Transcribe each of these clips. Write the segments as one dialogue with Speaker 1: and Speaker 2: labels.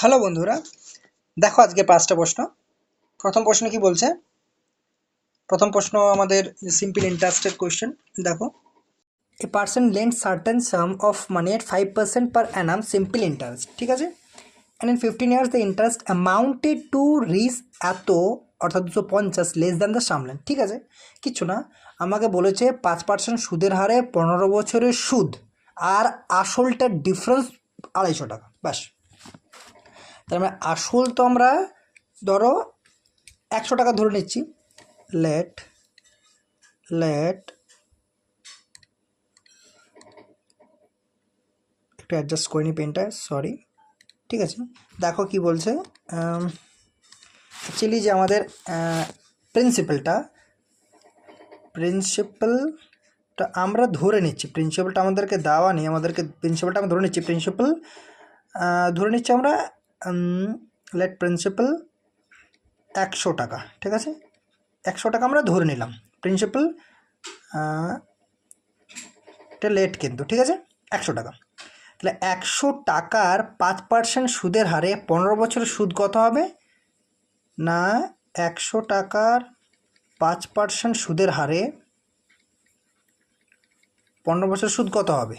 Speaker 1: Hello বন্ধুরা, দেখো আজকে 5টা প্রশ্ন। প্রথম প্রশ্ন কি বলছে? প্রথম প্রশ্ন আমাদের সিম্পল ইন্টারেস্টেড কোয়েশ্চেন। দেখো, a person lend certain sum of money at 5% per annum simple interest, ঠিক আছে, and in 15 years the interest amounted to reach এত, অর্থাৎ 250 less than the sum lend, ঠিক আছে। কিচ্ছু না, আমাকে বলেছে 5% সুদের হারে 15 বছরের সুদ আর আসলটার ডিফারেন্স 250 টাকা, ব্যাস। তার মানে আসল তো আমরা ধরো 100 টাকা ধরে নিচ্ছি। লেট লেট একটু অ্যাডজাস্ট করে নি পেনটা, সরি, ঠিক আছে। দেখো কি বলছে, অ্যাকচুয়ালি যে আমাদের প্রিন্সিপালটা আমরা ধরে নিচ্ছি, প্রিন্সিপালটা আমাদেরকে দেওয়া নেই, আমাদেরকে প্রিন্সিপালটা আমরা ধরে নিচ্ছি, প্রিন্সিপাল ধরে নিচ্ছি আমরা। লেট প্রিন্সিপাল 100 টাকা, ঠিক আছে, 100 টাকা আমরা ধরে নিলাম প্রিন্সিপাল, এটা লেট কিন্তু, ঠিক আছে, 100 টাকা। তাহলে 100 টাকার 5% সুদের হারে 15 বছরের সুদ কত হবে? না, 100 টাকার 5% সুদের হারে 15 বছর সুদ কত হবে?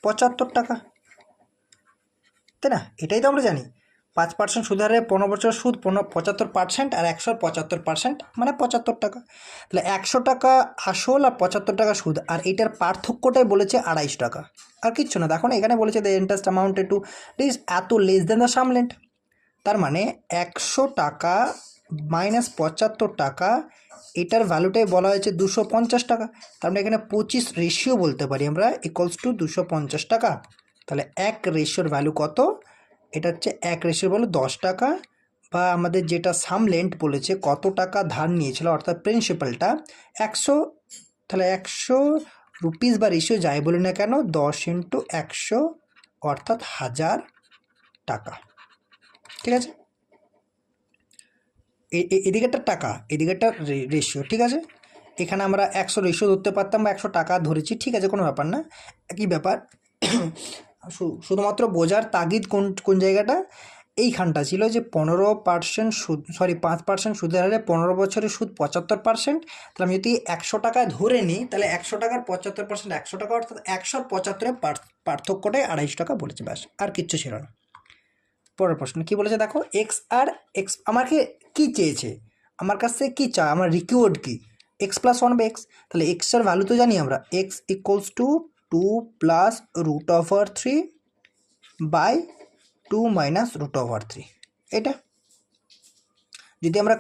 Speaker 1: 75 টাকা, তাই না? এটাই তো আমরা জানি, 5% সুদের হারে 15 বছর সুদ 75%, আর 100 75% মানে 75 টাকা। তাহলে 100 টাকা আসল আর 75 টাকা সুদ, আর এটার পার্থক্যটাই বলেছে 250 টাকা, আর কিচ্ছু না। দেখো না, এখানে বলেছে the interest amounted to this এত less than the sum lend. তার মানে 100 টাকা মাইনাস 75 টাকা, এটার ভ্যালুটাই বলা হয়েছে 250 টাকা। তার মানে এখানে 25 রেশিও বলতে পারি আমরা, ইকুয়ালস টু 250 টাকা। তাহলে এক রেশিওর ভ্যালু কত? এটা হচ্ছে এক রেশিওর ভ্যালু 10 টাকা, বা আমাদের যেটা সাম লেন্ড বলেছে কত টাকা ধার নিয়েছিল, অর্থাৎ প্রিন্সিপালটা 100, তাহলে 100 রুপিস বা রেশিও যাই বলি না কেন, 10 ইন্টু 100 অর্থাৎ 1000 টাকা, ঠিক আছে। এদিকে একটা টাকা, এদিকে একটা রেশিও, ঠিক আছে। এখানে আমরা 100 রেশিও ধরতে পারতাম বা 100 টাকা ধরেছি, ঠিক আছে, কোনো ব্যাপার না, একই ব্যাপার। শুধুমাত্র বোঝার তাগিদ কোন কোন জায়গাটা, এইখানটা ছিল যে 15% সুদ, সরি 5% সুদের হারে 15 বছরের সুদ 75%। তাহলে আমি যদি 100 টাকায় ধরে নিই, তাহলে 100 টাকার 75% 100 টাকা, অর্থাৎ 175-এর পার্থক্যটাই 250 টাকা বলেছে, ব্যাস, আর কিচ্ছু ছিল না। পরের প্রশ্ন কি বলেছে দেখো, এক্স আর এক্স আমাকে কি চেয়েছে, আমার কাছ থেকে কী চায়, আমার রিকিউয়ার্ড কি, এক্স প্লাস 1 বা এক্স। তাহলে এক্সের ভ্যালু তো জানি আমরা, x equals to 2 plus root over 3 by 2 minus root over 3। এটা যদি আমরা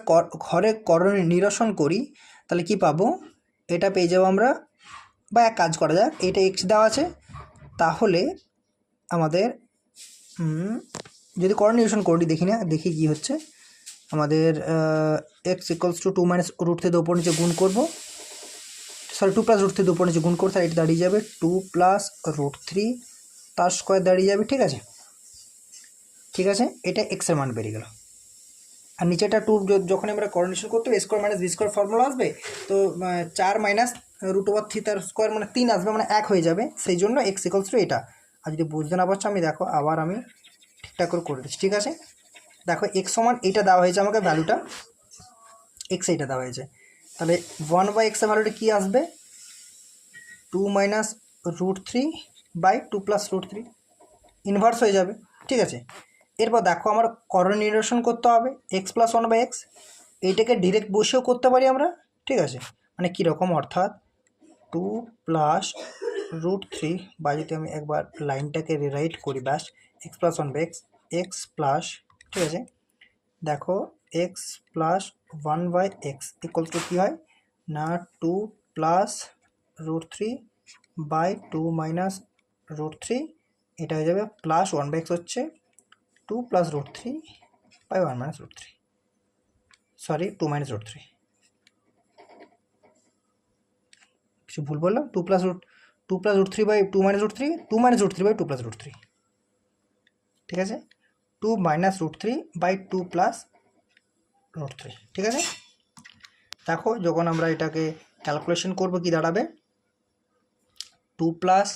Speaker 1: ঘরে করণ নিরসন করি তাহলে কি পাবো, এটা পেয়ে যাবো আমরা, বা এক কাজ করা যাক, এটা এক্স দেওয়া আছে, তাহলে আমাদের যদি করণ নিরসন করি, দেখি কি হচ্ছে আমাদের। X equals to 2 minus root থেকে উপর নিচে গুণ করবো, সরি 2 প্লাস রুট থেকে উপর নিচে গুণ করতে, এটা দাঁড়িয়ে যাবে 2 প্লাস রুট 3 তার স্কোয়ার দাঁড়িয়ে যাবে, ঠিক আছে, ঠিক আছে। এটা এক্সের মান বেরিয়ে গেল। আর নিচেটা 2 যখন আমরা করণেশন করতে হবে, square minus b square formula আসবে, তো 4 মাইনাস রুট ওভার 3 তার স্কোয়ার মানে 3 আসবে, মানে 1 হয়ে যাবে, সেই জন্য এক্স ইকুয়ালস টু এটা। আর যদি বুঝতে না পারছো, আমি দেখো আবার আমি ঠিকঠাক করে দিচ্ছি, ঠিক আছে। দেখো এক্স সমান এইটা দেওয়া হয়েছে আমাকে, ভ্যালুটা এক্স এইটা দেওয়া হয়েছে, তাহলে 1 বাই এক্সের ভ্যালুটা কী আসবে, 2 minus root 3 by 2 plus root 3, inverse হয়ে যাবে, ঠিক আছে। এরপর দেখো আমার করণ নিরসন করতে হবে, এক্স প্লাস 1 বাই এক্স, এইটাকে ডিরেক্ট বসেও করতে পারি আমরা, ঠিক আছে। মানে কীরকম, অর্থাৎ 2 প্লাস রুট 3, বা যদি আমি একবার লাইনটাকে রিরাইট করি, ব্যাস, x plus 1 by x, x plus, ঠিক আছে, দেখো x plus 1 by x equal to কী হয় না, 2 plus root 3 by 2 minus root 3, এটা হয়ে যাবে প্লাস 1 বাই এক্স হচ্ছে 2 plus root 3 by 1 minus root 3, sorry 2 minus root 3, কিছু ভুল বললাম, 2 plus root 3 by 2 minus root 3, 2 minus root 3 by 2 plus root 3, ঠিক আছে, 2 minus root 3 by 2 plus root 3, ঠিক আছে। দেখো যখন আমরা এটাকে ক্যালকুলেশন করব কি দাঁড়াবে, 2 প্লাস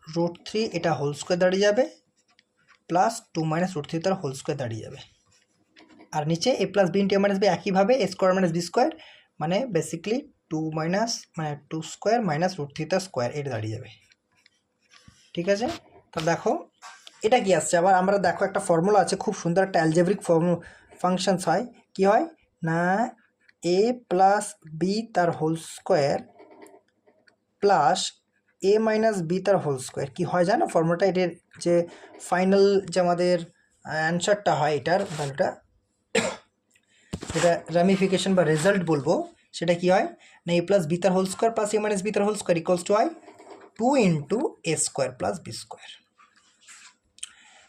Speaker 1: রুট 3 এটা হোল স্কোয়ার দাঁড়িয়ে যাবে, প্লাস 2 মাইনাস রুট থ্রি তার হোল স্কোয়ার দাঁড়িয়ে যাবে। আর নিচে a plus b into a minus b একইভাবে a square minus b square মানে basically 2 square minus root three তার স্কোয়ার এটা দাঁড়িয়ে যাবে। ঠিক আছে, তো দেখো এটা কি আসছে আবার আমরা দেখো একটা ফর্মুলা আছে খুব সুন্দর একটা অ্যালজেব্রিক ফাংশনস হয় কি হয় না এ প্লাস বি তার whole square plus a minus b তার হোল স্কোয়ার কী হয় জানো ফর্মুলাটা, এটার যে ফাইনাল যে আমাদের অ্যান্সারটা হয় এটার ভ্যালুটা যেটা র্যামিফিকেশন বা রেজাল্ট বলবো সেটা কি হয় না এ প্লাস বি তার whole square plus a minus b তার হোল স্কোয়ার ইকুয়ালস টু হয় 2 into a square plus b square.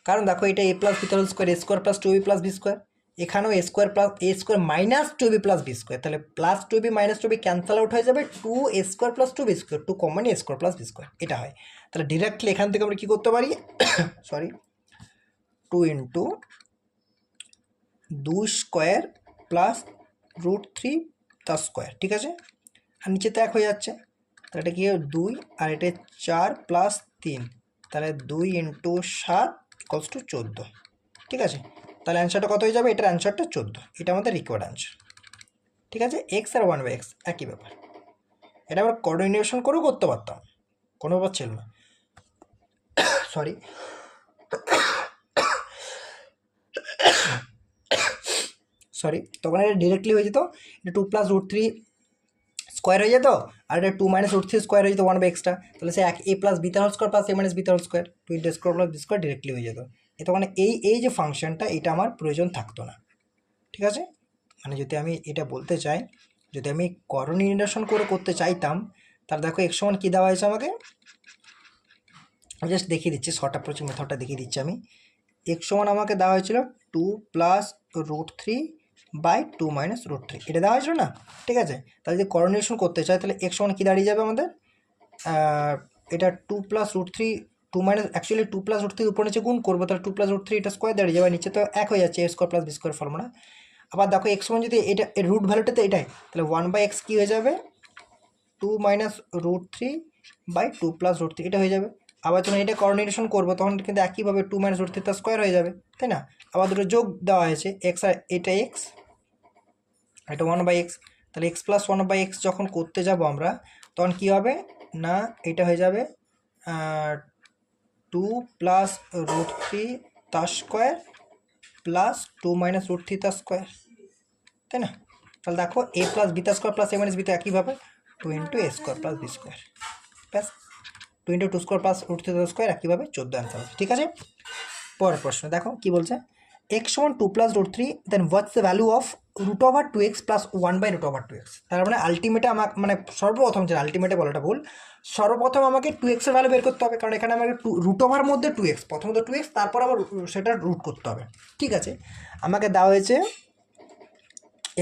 Speaker 1: কারণ দেখো এটা এ প্লাস বি তার whole square a square plus 2b plus b square, এখানেও a square plus a square minus 2b plus b square, তাহলে plus 2b minus 2b cancel out হয়ে যাবে 2 a square plus 2b square 2 common A square plus b square এটা হয়। তাহলে directly এখান থেকে আমরা কী করতে পারি sorry 2 into 2 square plus root three তার স্কোয়ার। ঠিক আছে, আর নিচে তো 1 হয়ে যাচ্ছে তাহলে এটা কী হবে 2 আর এটা 4 প্লাস 3 তাহলে 2 ইন্টু 7 ইকুয়ালস টু 14। ঠিক আছে, তাহলে অ্যান্সারটা কত হয়ে যাবে, এটার অ্যান্সারটা 14, এটা আমাদের রিকোয়ার্ড অ্যান্সার। ঠিক আছে, এক্স আর 1/x একই ব্যাপার, এটা আমরা কোঅর্ডিনেশন করেও করতে পারতাম, কোনো ব্যাপার ছিল না। সরি তখন এটা ডিরেক্টলি হয়ে যেত, এটা 2 প্লাস রুট থ্রি স্কোয়ার হয়ে যেত আর এটা 2 মাইনাস রুট থ্রি স্কোয়ার হয়ে যেত 1/xটা, তাহলে সে এ প্লাস বি তার whole square plus a minus b তার whole square 2 into square plus b square directly হয়ে যেত। এতে মানে এই যে ফাংশনটা এটা আমার প্রয়োজন থাকতো না। ঠিক আছে, মানে যদি আমি এটা বলতে চাই যদি আমি কোঅর্ডিনেশন করে করতে চাইতাম তাহলে দেখো এক্স সমান কী দেওয়া হয়েছে আমাকে, জাস্ট দেখিয়ে দিচ্ছি শর্ট অ্যাপ্রোচ মেথডটা দেখিয়ে দিচ্ছি আমি। এক্স সমান আমাকে দেওয়া হয়েছিল 2 plus root three by 2 minus root three এটা দেওয়া হয়েছিল না। ঠিক আছে, তাহলে যদি কোঅর্ডিনেশন করতে চাই তাহলে এক্স সমান কী দাঁড়িয়ে যাবে আমাদের, এটা 2 plus root three 2 minus actually 2 plus root three উপর নিচে গুণ করবো তাহলে 2 প্লাস রুট থ্রি এটা স্কোয়ার দাঁড়িয়ে যাবে, নিচে তো 1 হয়ে যাচ্ছে a square plus b square formula. আবার দেখো এক্স সমান যদি এটা এর রুট ভ্যালুটা তো এটাই, তাহলে 1/x কী হয়ে যাবে 2 minus root three by 2 plus root three এটা হয়ে যাবে। আবার যখন এটা কোঅর্ডিনেশন করবো তখন কিন্তু একইভাবে 2 মাইনাস রুট থ্রি তার স্কোয়ার হয়ে যাবে, তাই না। আবার দুটো যোগ দেওয়া হয়েছে এক্স আর এটা এক্স এটা 1/x, তাহলে এক্স প্লাস 1/x যখন করতে যাব আমরা তখন কী হবে না এটা হয়ে যাবে 2 প্লাস রুট থ্রি তার square plus 2 minus root three তার স্কোয়ার, তাই না। তাহলে দেখো এ প্লাস বি তার square plus a minus b তো একইভাবে 2 into a square plus b square plus 2 into 2 square plus root three তার স্কোয়ার একইভাবে 14 অ্যান্সার হবে। ঠিক আছে, পরের প্রশ্ন দেখো কী বলছে, এক্স সমান 2 plus root three then what's the value of root over 2x plus 1/√2x। তার মানে আলটিমেটে আমাকে মানে সর্বপ্রথম যে আলটিমেটে বলাটা ভুল, সর্বপ্রথম আমাকে 2x এর ভ্যালু বের করতে হবে, কারণ এখানে আমাকে রুট ওভার মধ্যে 2x প্রথমত 2x তারপর আবার সেটা রুট করতে হবে। ঠিক আছে, আমাকে দেওয়া হয়েছে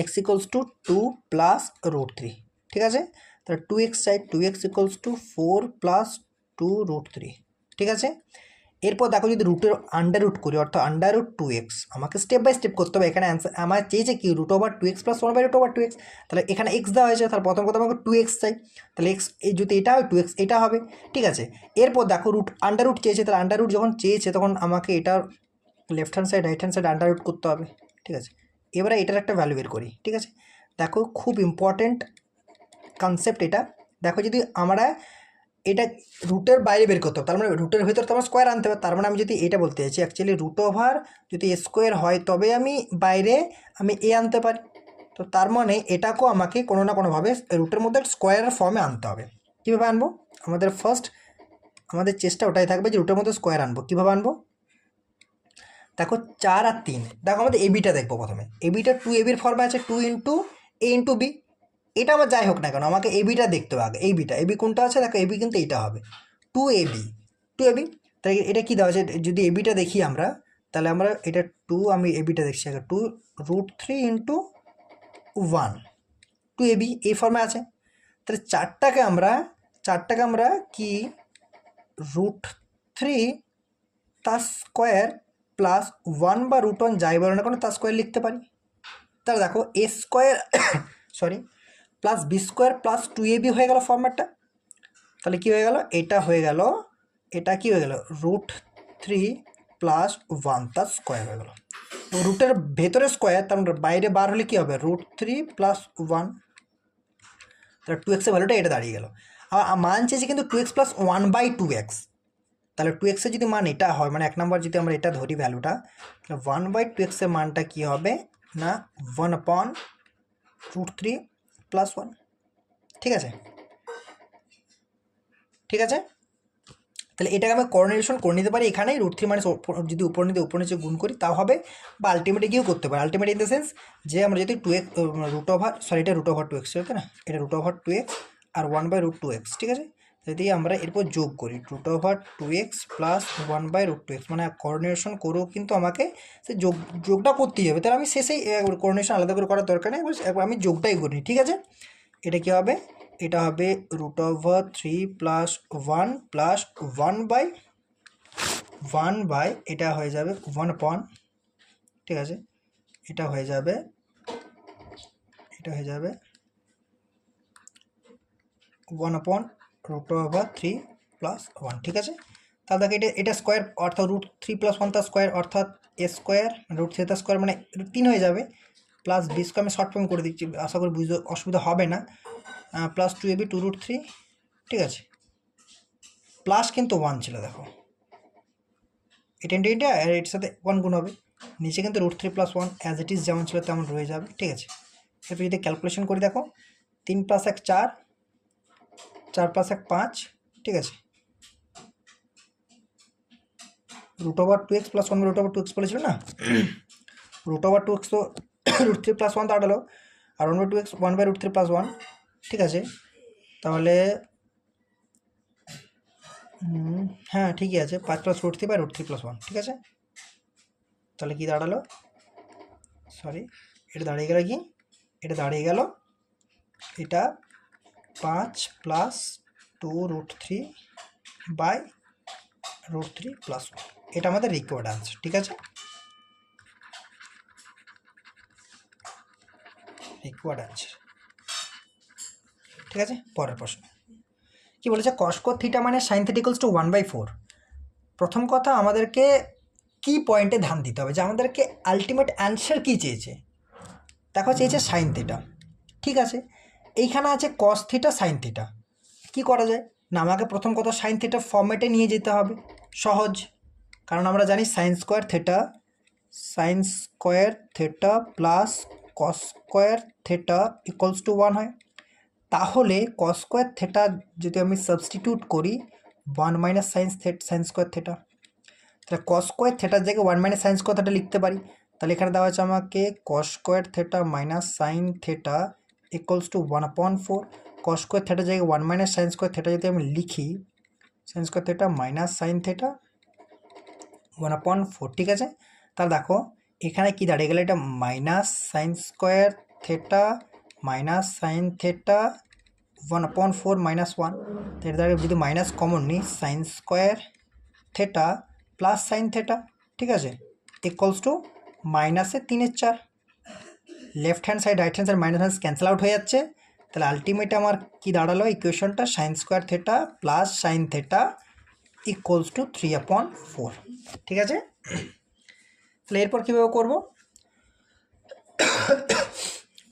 Speaker 1: x equals to 2 plus root three. ঠিক আছে, তাহলে 2x চাই 2x equals to 4 plus 2 root three. ঠিক আছে, এরপর দেখো যদি রুটের আন্ডার রুট করি অর্থাৎ আন্ডার রুট 2x আমাকে স্টেপ বাই স্টেপ করতে হবে। এখানে অ্যান্সার আমার চেয়েছে কি root over 2x plus 1/√2x, তাহলে এখানে x দেওয়া হয়েছে তার প্রথম কথা আমাকে 2x চাই, তাহলে x এই যদি এটা হয় 2x এটা হবে। ঠিক আছে, এরপর দেখো রুট আন্ডার রুট চেয়েছে, তাহলে আন্ডার রুট যখন চেয়েছে তখন আমাকে এটার left hand side right hand side under root করতে হবে। ঠিক আছে, এবারে এটার একটা ভ্যালু বের করি। ঠিক আছে, দেখো খুব ইম্পর্টেন্ট কনসেপ্ট এটা। দেখো যদি আমরা এটা রুটের বাইরে বের করতে হবে তার মানে রুটের ভিতর তো আমার স্কোয়ার আনতে হবে, তার মানে আমি যদি এটা বলতে চাইছি অ্যাকচুয়ালি রুট ওভার যদি স্কোয়ার হয় তবে আমি বাইরে আমি এ আনতে পারি, তো তার মানে এটাকেও আমাকে কোনো না কোনোভাবে রুটের মধ্যে স্কোয়ারের ফর্মে আনতে হবে। কীভাবে আনবো, আমাদের ফার্স্ট আমাদের চেষ্টা ওটাই থাকবে যে রুটের মধ্যে স্কোয়ার আনবো। কীভাবে আনবো, দেখো 4 আর 3, দেখো আমাদের এবিটা দেখবো প্রথমে, এবিটা 2ab ফর্মে আছে 2 ইন্টু a ইন্টু বি, এটা আমার যাই হোক না কেন আমাকে এবিটা দেখতে হবে আগে। এবি কোনটা আছে দেখো, এবি কিন্তু এইটা হবে 2ab তাই এটা কী দেওয়া আছে, যদি এবিটা দেখি আমরা তাহলে আমরা এটা 2 আমি এবিটা দেখছি আগে 2 রুট থ্রি ইন্টু 1 2ab এই ফর্মে আছে। তাহলে চারটাকে আমরা কি রুট থ্রি তার স্কোয়ার প্লাস 1 বা √1 যাই বলো না কোনো তার স্কোয়ার লিখতে পারি। তাহলে দেখো a square sorry plus b square plus 2ab হয়ে গেল ফর্ম্যাটটা। তাহলে কী হয়ে গেল, এটা হয়ে গেল এটা কি হয়ে গেল রুট থ্রি প্লাস 1 তার স্কোয়ার হয়ে গেল। রুটের ভেতরে স্কোয়ার, তার বাইরে বার হলে কী হবে, √3 + 1, তাহলে 2x এর ভ্যালুটা এটা দাঁড়িয়ে গেল। আর মান চেয়েছে কিন্তু 2x + 1/2x, তাহলে 2x এর যদি মান এটা হয়, মানে 1 নম্বর যদি আমরা এটা ধরি ভ্যালুটা, তাহলে 1/2x এর মানটা কী হবে না 1/√3 + 1। ঠিক আছে, ঠিক আছে, তাহলে এটাকে আমি কোঅর্ডিনেশন করে নিতে পারি এখানেই, √3 মানে যদি উপর নিচে গুণ করি তাও হবে, বা আলটিমেটে গিয়েও করতে পারি। আলটিমেট ইন দ্য সেন্স যে আমরা যদি 2x এটা √2x, ঠিক না, এটা √2x আর 1/√2x, ঠিক আছে, যদি আমরা এরপর যোগ করি √2x + 1/√2x, মানে কোঅর্ডিনেশন করেও কিন্তু আমাকে সে যোগটা করতেই হবে, তাহলে আমি শেষেই কোঅর্ডিনেশন আলাদা করে করার দরকার নেই, একবার আমি যোগটাই করি। ঠিক আছে, এটা কী হবে, এটা হবে √3 + 1 + 1/1 এটা হয়ে যাবে 1/, ঠিক আছে, এটা হয়ে যাবে 1/√3 + 1, ঠিক আছে। তাহলে দেখো এটা স্কোয়ার অর্থাৎ √3 + 1 তার স্কোয়ার অর্থাৎ a স্কোয়ার, √3 তার স্কোয়ার মানে 3 হয়ে যাবে, প্লাস b স্কোয়ার আমি শর্ট ফর্ম করে দিচ্ছি, আশা করি বুঝতে অসুবিধা হবে না, প্লাস 2ab 2√3, ঠিক আছে, প্লাস কিন্তু 1 ছিল, দেখো এটা আর এর সাথে 1 গুণ হবে, নিচে কিন্তু √3 + 1 অ্যাজ ইট ইজ যেমন ছিল তেমন রয়ে যাবে। ঠিক আছে, এরপর যদি ক্যালকুলেশন করি দেখো 3 + 1 4, 4 + 1 5, ঠিক আছে, √2x + 1/√2x বলেছিল না, √2x তো √3 + 1 দাঁড়ালো, আর 1/2x 1/√3 + 1, ঠিক আছে, তাহলে হ্যাঁ ঠিকই আছে, 5 + √3/√3 + 1, ঠিক আছে, তাহলে কি দাঁড়ালো, সরি এটা দাঁড়িয়ে গেল কি, এটা দাঁড়িয়ে গেল এটা 5 + 2√3/√3 + 1, এটা আমাদের রিকোয়ার্ড আনসার। ঠিক আছে, রিকোয়ার্ড আনসার। ঠিক আছে, পরের প্রশ্ন কি বলেছে, cos θ মানে sin θ = 1/4। প্রথম কথা আমাদেরকে কি পয়েন্টে ধ্যান দিতে হবে, যে আমাদেরকে আলটিমেট অ্যান্সার কী চেয়েছে, দেখো চেয়েছে sin θ, ঠিক আছে, এইখানে আছে cos θ sin θ, কী করা যায় না, আমাকে প্রথম কথা sin θ ফর্মেটে নিয়ে যেতে হবে, সহজ, কারণ আমরা জানি sin square θ plus cos square θ = 1 হয়, তাহলে cos স্কোয়ার θ যদি আমি সাবস্টিটিউট করি 1 - sin স্কোয়ার θ, তাহলে cos স্কোয়ার থিটার জায়গায় 1 - sin স্কোয়ার থিটা লিখতে পারি, তাহলে এখানে দেওয়া আছে আমাকে cos square θ - sin θ = 1/4, cos square থিটার জায়গায় 1 - sin স্কোয়ার θ যদি আমি লিখি, sin স্কোয়ার θ - sin θ 1/4, ঠিক আছে, তাহলে দেখো এখানে কি দাঁড়িয়ে গেল, এটা -sin স্কোয়ার θ sin θ 1/4 - 1, এটা দাঁড়িয়ে যদি মাইনাস কমন নিই sin স্কোয়ার θ প্লাস sin θ, ঠিক আছে, -3/4, left hand side right hand side minus cancel out হয়ে যাচ্ছে, তাহলে আলটিমেট আমার কি দাঁড়ালো ইকুয়েশনটা, sin স্কোয়ার θ প্লাস sin θ = 3/4, ঠিক আছে। তাহলে এরপর কীভাবে করব,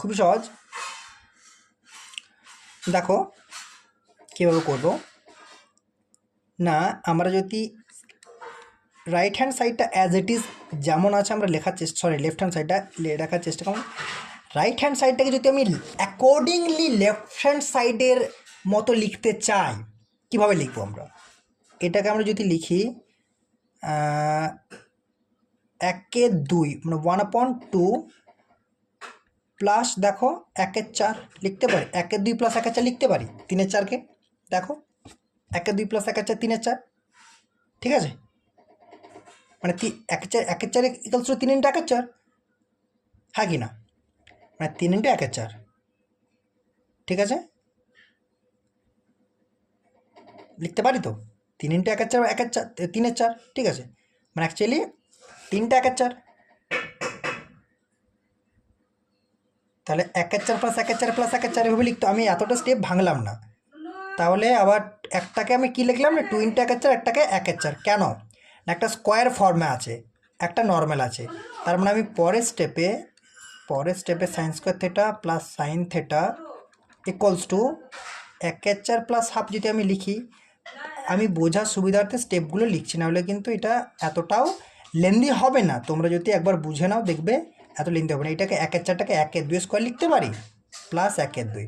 Speaker 1: খুবই সহজ, দেখো কীভাবে করব না, আমরা যদি রাইট হ্যান্ড সাইডটা অ্যাজ ইট ইজ যেমন আছে আমরা লেখার চেষ্টা, সরি লেফট হ্যান্ড সাইডটা লেখার চেষ্টা করুন, রাইট হ্যান্ড সাইডটাকে যদি আমি অ্যাকর্ডিংলি লেফট হ্যান্ড সাইডের মতো লিখতে চাই, কীভাবে লিখবো আমরা, এটাকে আমরা যদি লিখি 1/2 মানে 1/2 প্লাস দেখো 1/4 লিখতে পারি, 1/2 প্লাস 1/4 লিখতে পারি, 3/4কে দেখো 1/2 প্লাস 1/4 3/4, ঠিক আছে, মানে 1/4 = 3 × 1/4, হ্যাঁ কি না, মানে 3 × 1/4, ঠিক আছে, লিখতে পারি তো, 3 × 1/4 1/4 3/4, ঠিক আছে, মানে অ্যাকচুয়ালি 3টা 1/4, তাহলে 1/4 প্লাস 1/4 প্লাস 1/4 এভাবে লিখতো, আমি এতটা স্টেপ ভাঙলাম না, তাহলে আবার একটাকে আমি কি লিখলাম না 2 × 1/4, একটাকে 1/4, কেন না একটা স্কোয়ার ফর্মে আছে, একটা নর্মাল আছে। তার মানে আমি পরের স্টেপে sine square theta plus sine theta equals to 1/4 plus half যদি আমি লিখি, আমি বোঝার সুবিধার্থে স্টেপগুলো লিখছি, না হলে কিন্তু এটা এতটাও লেন্দি হবে না। তোমরা যদি একবার বুঝে নাও দেখবে এত লেন্দি হবে না। এটাকে 1/4টাকে 1/2 স্কোয়ার লিখতে পারি প্লাস 1/2।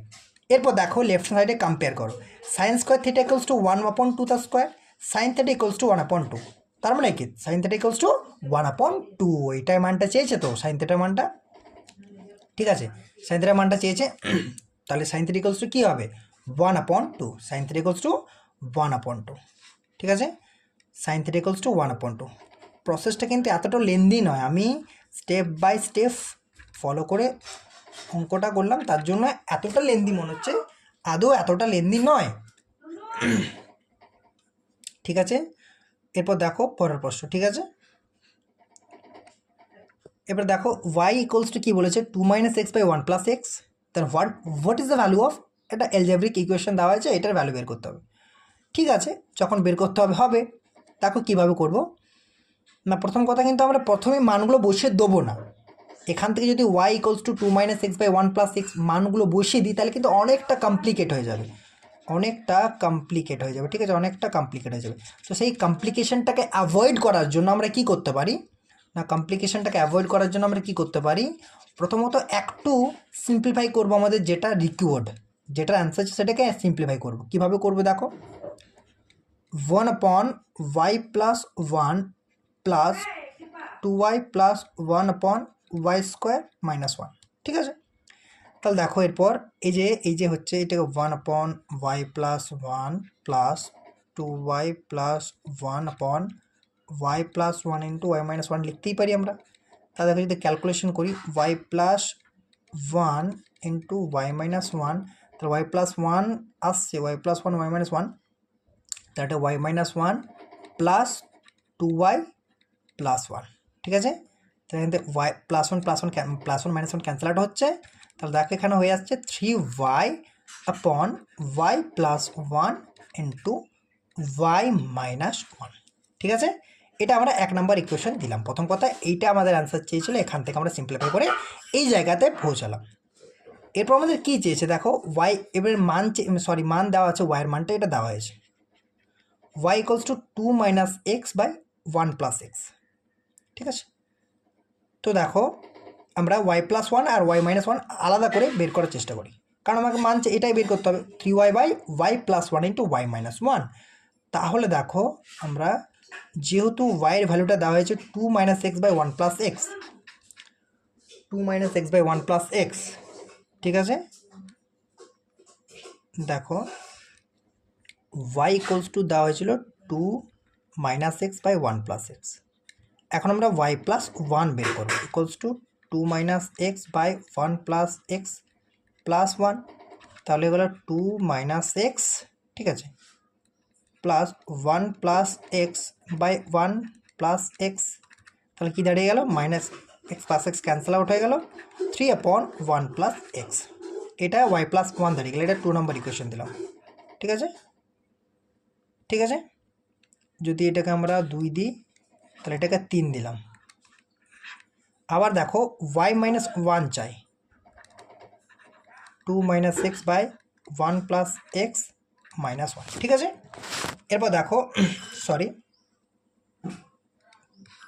Speaker 1: এরপর দেখো লেফট সাইডে কম্পেয়ার করো, sine square theta equals to 1/2 তার square, sine theta equals to 1/2। তার মানে কি সাইন থিটা ইকুয়ালস টু 1/2, এইটাই মানটা চেয়েছে তো সাইন থিটার মানটা। ঠিক আছে, সাইন থিটার মানটা চেয়েছে, তাহলে সাইন থিটা ইকুয়ালস টু কী হবে 1/2, সাইন থিটা ইকুয়ালস টু 1/2। ঠিক আছে, সাইন থিটা ইকুয়ালস টু 1/2। প্রসেসটা কিন্তু এতটা লেন্দি নয়, আমি স্টেপ বাই স্টেপ ফলো করে অঙ্কটা করলাম, তার জন্য এতটা লেন্দি মনে হচ্ছে, আদৌ এতটা লেন্দি নয়। ঠিক আছে, এরপর দেখো পরের প্রশ্ন। ঠিক আছে, এবার দেখো y ইকুয়ালস টু কী বলেছে 2 - x / 1 + x। তার what is the value of, এটা অ্যালজেব্রিক ইকুয়েশন দেওয়া হয়েছে, এটার ভ্যালু বের করতে হবে। ঠিক আছে, যখন বের করতে হবে দেখো কীভাবে করব না। প্রথম কথা কিন্তু আমরা প্রথমে মানগুলো বসিয়ে দেবো না। এখান থেকে যদি y equals to 2 - x / 1 + x মানগুলো বসিয়ে দিই, তাহলে কিন্তু অনেকটা কমপ্লিকেট হয়ে যাবে, ঠিক আছে, অনেকটা কমপ্লিকেট হয়ে যাবে। তো সেই কমপ্লিকেশনটাকে অ্যাভয়েড করার জন্য আমরা কি করতে পারি না, প্রথমত একটু সিম্পলিফাই করবো, আমাদের যেটা রিকোয়ার্ড, যেটার অ্যান্সার সেটাকে সিম্পলিফাই করবো। কীভাবে করবো দেখো, 1/y + 1 প্লাস 2y + 1/y² - 1। ঠিক আছে, তাহলে দেখো এরপর এই যে হচ্ছে এটাকে 1/y + 1 plus 2y + 1/y + 1 × y - 1 লিখতেই পারি আমরা। তাহলে দেখো যদি ক্যালকুলেশন করি y + 1 × y - 1, তাহলে y + 1 আসছে, y + 1 y - 1, তাহলে এটা y - 1 প্লাস 2y + 1। ঠিক আছে, তাহলে এখান থেকে y +1 +1 -1 ক্যান্সেল আউট হচ্ছে, তাহলে দেখো এখানে হয়ে আসছে 3y/y + 1 × y - 1। ঠিক আছে, এটা আমরা 1 নম্বর ইকুয়েশন দিলাম। প্রথম কথা এইটা আমাদের অ্যান্সার চেয়েছিল, এখান থেকে আমরা সিম্পলিফাই করে এই জায়গাতে পৌঁছালাম। এরপর আমাদের কী চেয়েছে দেখো, y এবার মান দেওয়া আছে, y এর মানটা এটা দেওয়া হয়েছে, y equals to 2 - x / 1 + x। ঠিক আছে, তো দেখো আমরা y + 1 আর y - 1 আলাদা করে বের করার চেষ্টা করি, কারণ আমাকে মানছে এটাই বের করতে হবে, 3y/y + 1 × y - 1। তাহলে দেখো আমরা যেহেতু y এর ভ্যালুটা দেওয়া হয়েছে 2 - x / 1 + x, 2 - x / 1 + x। ঠিক আছে, দেখো y ইকুয়ালস টু দেওয়া হয়েছিল 2 - x / 1 + x। এখন আমরা y + 1 বের করব, equals to 2 - x / 1 + x plus 1, তাহলে এগুলো 2 - x, ঠিক আছে, প্লাস 1 + x / 1 + x, তাহলে কি দাঁড়িয়ে গেল -x + x ক্যান্সেল আউট হয়ে গেল, 3/1 + x। এটা y + 1 দাঁড়িয়ে গেল, এটা 2 নম্বর ইকুয়েশন দিলাম। ঠিক আছে, যদি এটাকে আমরা 2 দিই তাহলে এটাকে 3 দিলাম। আবার দেখো y - 1 চাই, 2 - x / 1 + x - 1। ঠিক আছে, এরপর দেখো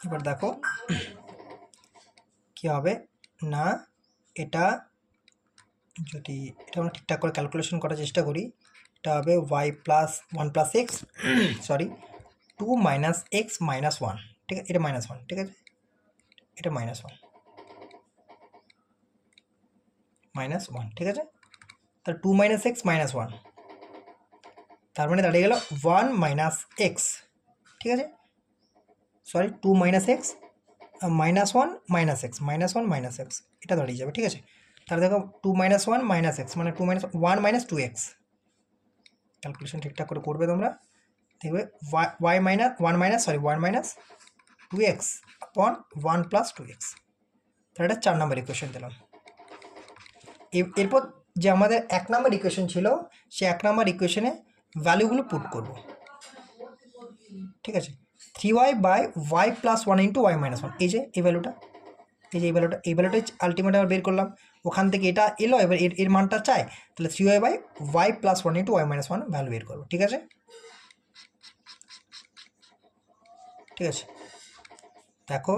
Speaker 1: এবার দেখো কী হবে না, এটা যদি আমরা ঠিকঠাক করে ক্যালকুলেশন করার চেষ্টা করি, এটা হবে y + 1 + x 2 - x - 1। ঠিক আছে, এটা -1, ঠিক আছে, এটা -1 ঠিক আছে, তার 2 - x - 1, তার মানে দাঁড়িয়ে গেল 1 - x। ঠিক আছে, 2 - x -1 - x -1 - x, এটা দাঁড়িয়ে যাবে। ঠিক আছে, তাহলে দেখো 2 - 1 - x মানে 1 - 2x। ক্যালকুলেশন ঠিকঠাক করে করবে তোমরা, দেখবে 1 - 2x upon 1 + 2x। তাহলে এটা 4 নম্বর ইকুয়েশন দিলাম। এরপর যে আমাদের 1 নম্বর ইকুয়েশন ছিল, সে 1 নম্বর ইকুয়েশনে ভ্যালুগুলো পুট করব। ঠিক আছে, 3y by y plus 1 into y minus 1, এই যে এই ভ্যালুটা, এই ভ্যালুটাই আলটিমেট আবার বের করলাম। ওখান থেকে এটা এলো, এবার এর মানটা চাই, তাহলে 3y by y plus 1 into y minus 1 value বের করবো। ঠিক আছে, ঠিক আছে, দেখো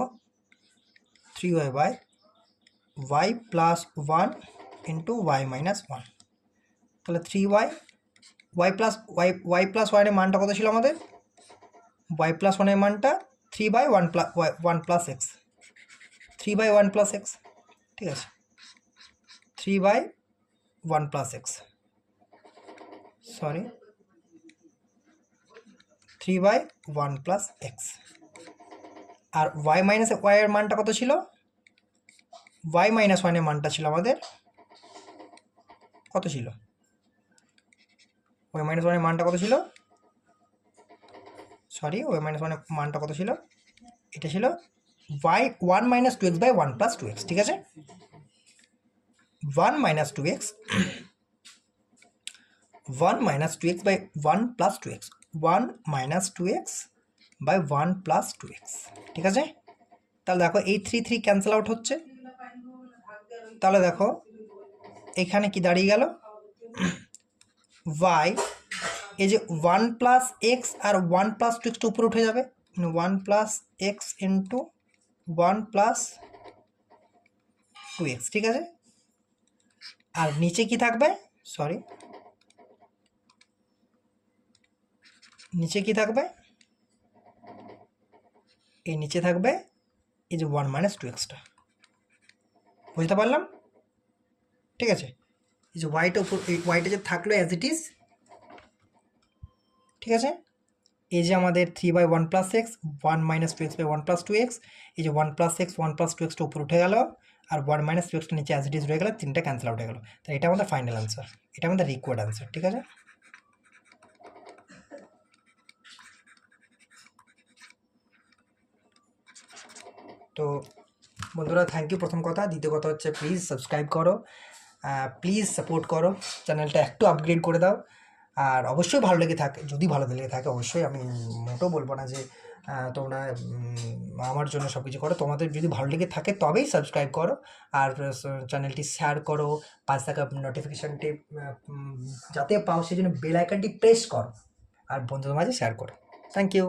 Speaker 1: 3y by y plus 1 into y minus 1, তাহলে 3y y প্লাস 1 এর মানটা কত ছিল আমাদের? y প্লাস 1 এর মানটা 3 by 1 plus x, 3 by 1 plus x, ঠিক আছে, 3 by 1 plus x, sorry 3 by 1 plus x. আর y মাইনাস y এর মানটা কত ছিল? y মাইনাস 1 এর মানটা ছিল আমাদের কত ছিল? y মাইনাস 1 এর মানটা কত ছিল? সরি, y মাইনাস 1 এর মানটা কত ছিল? এটা ছিল y 1 minus 2x by 1 plus 2x, ঠিক আছে, 1 minus 2x 1 minus 2x by 1 plus 2x, 1 minus 2x by 1 plus 2x, ঠিক আছে। তাহলে দেখো এই 3 ক্যান্সেল আউট হচ্ছে, তাহলে দেখো এখানে কি দাঁড়িয়ে গেল, y এই যে 1 প্লাস এক্স আর 1 প্লাস 2x উপরে উঠে যাবে, 1 plus x into 1 plus 2x, ঠিক আছে। আর নিচে কি থাকবে, সরি নিচে কি থাকবে, এই নিচে থাকবে এই যে 1 মাইনাস 2xটা, বুঝতে পারলাম, ঠিক আছে। এই যে ওয়াইটা উপর, এই ওয়াইটা যে থাকলো অ্যাজ ইট ইজ, ঠিক আছে। এই যে আমাদের 3 by 1 plus x, 1 minus 2x by 1 plus 2x, এই যে 1 প্লাস এক্স 1 প্লাস 2xটা উপরে উঠে গেল, আর 1 মাইনাস 2xটা নিচে অ্যাজ ইট ইজ রয়ে গেল, 3টা ক্যান্সেল আউট হয়ে গেল। তাই এটা আমাদের ফাইনাল আনসার, এটা আমাদের রিকোয়ার্ড আনসার, ঠিক আছে। তো বন্ধুরা থ্যাংক ইউ প্রথম কথা। দ্বিতীয় কথা হচ্ছে প্লিজ সাবস্ক্রাইব করো, প্লিজ সাপোর্ট করো, চ্যানেলটা একটু আপগ্রেড করে দাও। আর অবশ্যই ভালো লেগে থাকে, যদি ভালো লেগে থাকে অবশ্যই, আমি মোটেও বলবো না যে তোমরা আমার জন্য সব কিছু করো, তোমাদের যদি ভালো লেগে থাকে তবেই সাবস্ক্রাইব করো। আর চ্যানেলটি শেয়ার করো, পাঁচ থাকা নোটিফিকেশানটি যাতে পাও সেই জন্য বেল আইকনটি প্রেস করো, আর বন্ধুদের মাঝে শেয়ার করো। Thank you.